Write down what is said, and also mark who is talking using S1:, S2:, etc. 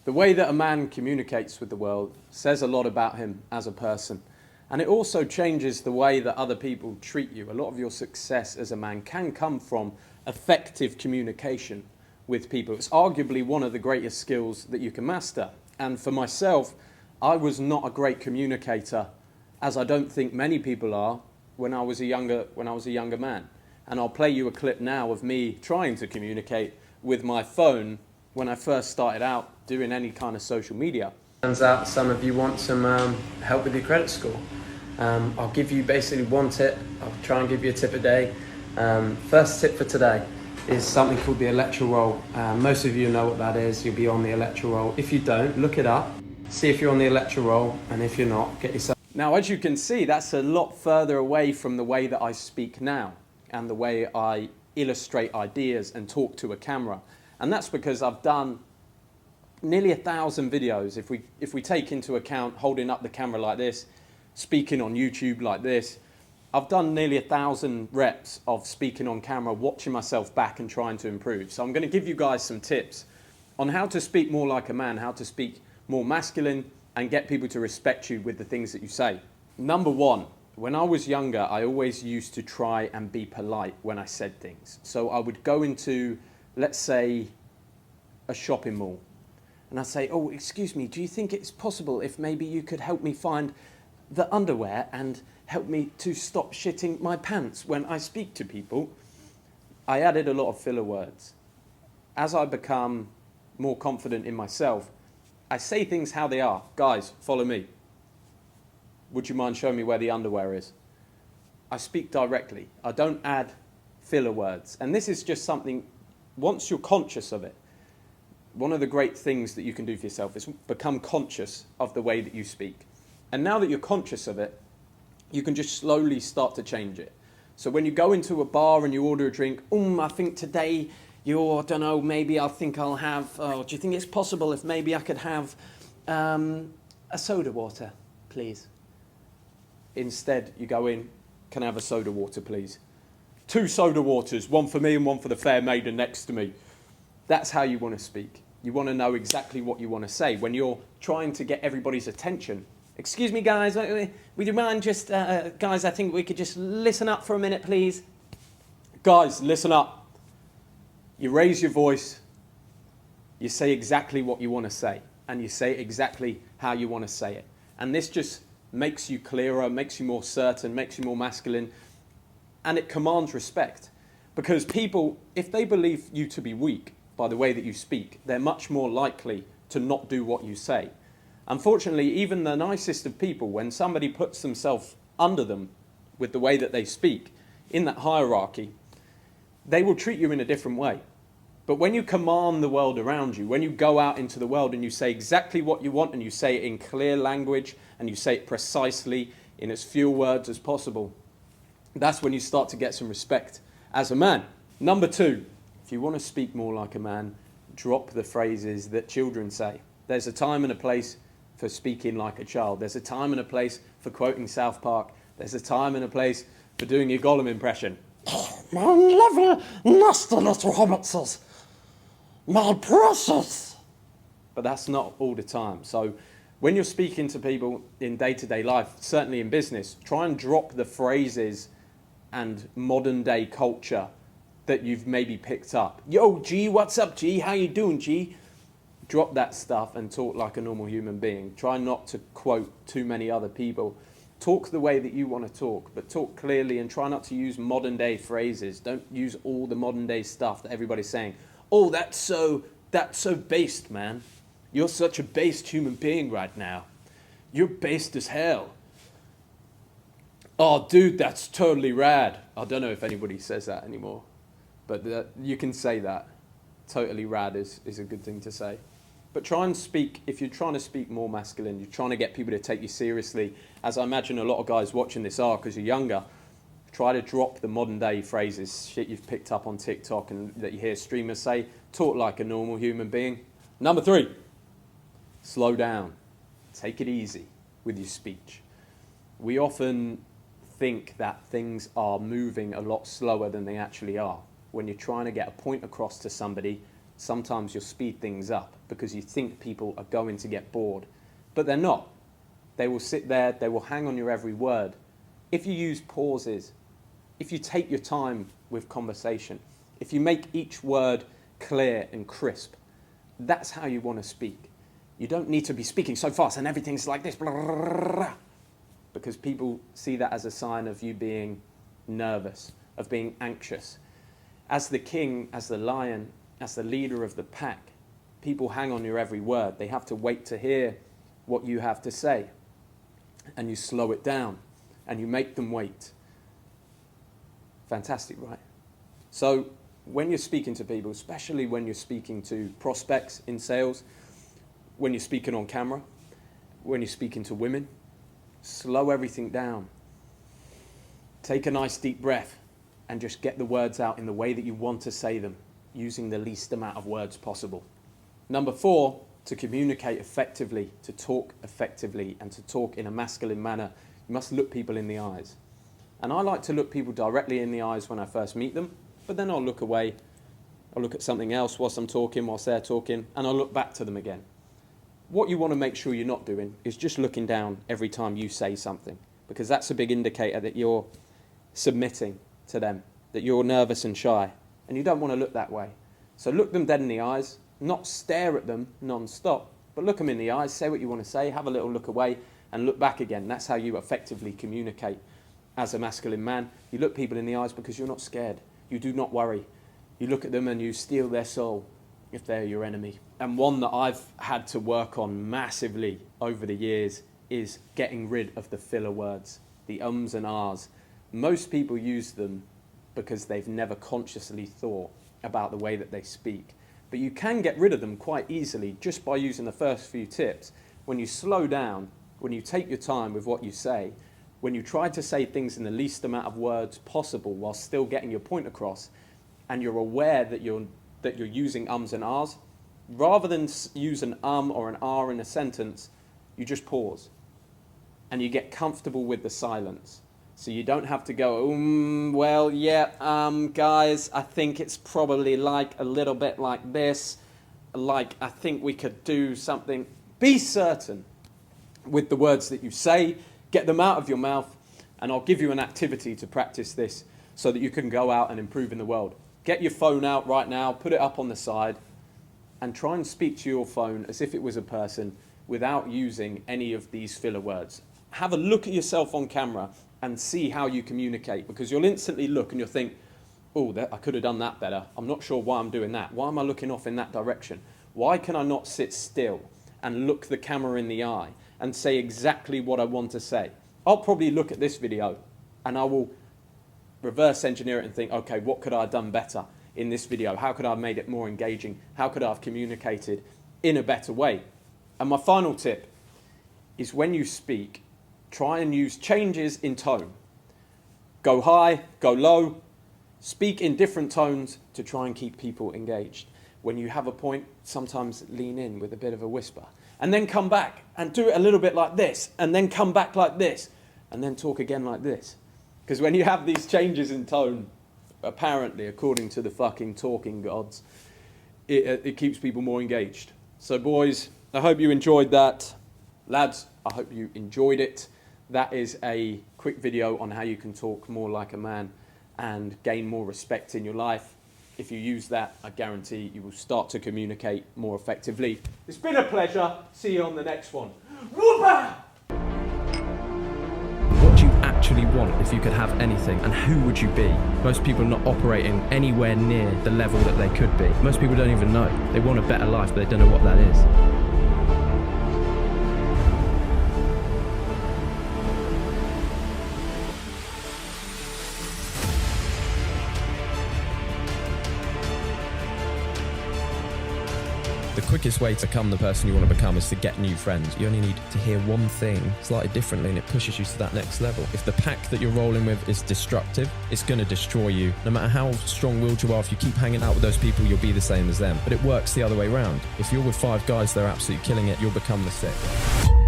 S1: The way that a man communicates with the world says a lot about him as a person. And it also changes the way that other people treat you. A lot of your success as a man can come from effective communication with people. It's arguably one of the greatest skills that you can master. And for myself, I was not a great communicator, as I don't think many people are, when I was a younger man. And I'll play you a clip now of me trying to communicate with my phone when I first started out doing any kind of social media. Turns out some of you want some help with your credit score. I'll give you basically one tip. I'll try and give you a tip a day. First tip for today is something called the electoral roll. Most of you know what that is. You'll be on the electoral roll. If you don't, look it up. See if you're on the electoral roll, and if you're not, get yourself. Now, as you can see, that's a lot further away from the way that I speak now and the way I illustrate ideas and talk to a camera. And that's because I've done nearly 1,000 videos. If we take into account holding up the camera like this, speaking on YouTube like this, I've done nearly 1,000 reps of speaking on camera, watching myself back and trying to improve. So I'm going to give you guys some tips on how to speak more like a man, how to speak more masculine and get people to respect you with the things that you say. Number one, when I was younger, I always used to try and be polite when I said things. So I would go into, let's say, a shopping mall, and I'd say, oh, excuse me, do you think it's possible if maybe you could help me find the underwear and help me to stop shitting my pants when I speak to people? I added a lot of filler words. As I become more confident in myself, I say things how they are. Guys, follow me. Would you mind showing me where the underwear is? I speak directly. I don't add filler words. And this is just something, once you're conscious of it, one of the great things that you can do for yourself is become conscious of the way that you speak. And now that you're conscious of it, you can just slowly start to change it. So when you go into a bar and you order a drink, I think today I don't know, maybe I think I'll have, do you think it's possible if maybe I could have a soda water, please? Instead, you go in, can I have a soda water, please? 2 soda waters, one for me and one for the fair maiden next to me. That's how you want to speak. You want to know exactly what you want to say. When you're trying to get everybody's attention, excuse me, guys, would you mind just, guys, I think we could just listen up for a minute, please. Guys, listen up. You raise your voice, you say exactly what you want to say, and you say exactly how you want to say it. And this just makes you clearer, makes you more certain, makes you more masculine, and it commands respect. Because people, if they believe you to be weak by the way that you speak, they're much more likely to not do what you say. Unfortunately, even the nicest of people, when somebody puts themselves under them with the way that they speak, in that hierarchy, they will treat you in a different way. But when you command the world around you, when you go out into the world and you say exactly what you want and you say it in clear language and you say it precisely in as few words as possible, that's when you start to get some respect as a man. Number 2, if you want to speak more like a man, drop the phrases that children say. There's a time and a place for speaking like a child. There's a time and a place for quoting South Park. There's a time and a place for doing your Gollum impression.
S2: My lovely, nasty little hobbitses. My precious.
S1: But that's not all the time. So when you're speaking to people in day-to-day life, certainly in business, try and drop the phrases and modern day culture that you've maybe picked up. Yo, G, what's up, G? How you doing, G? Drop that stuff and talk like a normal human being. Try not to quote too many other people. Talk the way that you want to talk, but talk clearly and try not to use modern day phrases. Don't use all the modern day stuff that everybody's saying. Oh, that's so based, man. You're such a based human being right now. You're based as hell. Oh, dude, that's totally rad. I don't know if anybody says that anymore, but you can say that. Totally rad is a good thing to say. But try and speak, if you're trying to speak more masculine, you're trying to get people to take you seriously, as I imagine a lot of guys watching this are because you're younger, try to drop the modern day phrases, shit you've picked up on TikTok and that you hear streamers say. Talk like a normal human being. Number 3, slow down. Take it easy with your speech. We often think that things are moving a lot slower than they actually are. When you're trying to get a point across to somebody, sometimes you'll speed things up because you think people are going to get bored, but they're not. They will sit there, they will hang on your every word. If you use pauses, if you take your time with conversation, if you make each word clear and crisp, that's how you want to speak. You don't need to be speaking so fast and everything's like this, blah, blah, blah, blah, because people see that as a sign of you being nervous, of being anxious. As the king, as the lion, as the leader of the pack, people hang on your every word. They have to wait to hear what you have to say. And you slow it down and you make them wait. Fantastic, right? So when you're speaking to people, especially when you're speaking to prospects in sales, when you're speaking on camera, when you're speaking to women, slow everything down. Take a nice deep breath and just get the words out in the way that you want to say them, using the least amount of words possible. Number 4, to communicate effectively, to talk effectively, and to talk in a masculine manner, you must look people in the eyes. And I like to look people directly in the eyes when I first meet them, but then I'll look away, I'll look at something else whilst I'm talking, whilst they're talking, and I'll look back to them again. What you want to make sure you're not doing is just looking down every time you say something, because that's a big indicator that you're submitting to them, that you're nervous and shy, and you don't want to look that way. So look them dead in the eyes, not stare at them non-stop, but look them in the eyes, say what you want to say, have a little look away, and look back again. That's how you effectively communicate as a masculine man. You look people in the eyes because you're not scared. You do not worry. You look at them and you steal their soul if they're your enemy. And one that I've had to work on massively over the years is getting rid of the filler words, the ums and ahs. Most people use them because they've never consciously thought about the way that they speak. But you can get rid of them quite easily just by using the first few tips. When you slow down, when you take your time with what you say, when you try to say things in the least amount of words possible while still getting your point across, and you're aware that you're using ums and ahs, rather than use an or an r in a sentence, you just pause. And you get comfortable with the silence. So you don't have to go, well, yeah, guys, I think it's probably like a little bit like this. Like, I think we could do something. Be certain with the words that you say, get them out of your mouth, and I'll give you an activity to practice this so that you can go out and improve in the world. Get your phone out right now, put it up on the side, and try and speak to your phone as if it was a person without using any of these filler words. Have a look at yourself on camera and see how you communicate, because you'll instantly look and you'll think, oh, I could have done that better. I'm not sure why I'm doing that. Why am I looking off in that direction? Why can I not sit still and look the camera in the eye and say exactly what I want to say? I'll probably look at this video and I will reverse engineer it and think, okay, what could I have done better in this video? How could I have made it more engaging? How could I have communicated in a better way? And my final tip is, when you speak, try and use changes in tone. Go high, go low, speak in different tones to try and keep people engaged. When you have a point, sometimes lean in with a bit of a whisper, and then come back and do it a little bit like this, and then come back like this, and then talk again like this. Because when you have these changes in tone, apparently, according to the fucking talking gods, it keeps people more engaged. So boys, I hope you enjoyed that. Lads, I hope you enjoyed it. That is a quick video on how you can talk more like a man and gain more respect in your life. If you use that, I guarantee you will start to communicate more effectively. It's been a pleasure. See you on the next one. Whoopah!
S3: What do you actually want if you could have anything, and who would you be? Most people are not operating anywhere near the level that they could be. Most people don't even know. They want a better life, but they don't know what that is. The quickest way to become the person you want to become is to get new friends. You only need to hear one thing slightly differently and it pushes you to that next level. If the pack that you're rolling with is destructive, it's going to destroy you. No matter how strong-willed you are, if you keep hanging out with those people, you'll be the same as them. But it works the other way around. If you're with 5 guys that are absolutely killing it, you'll become the 6th.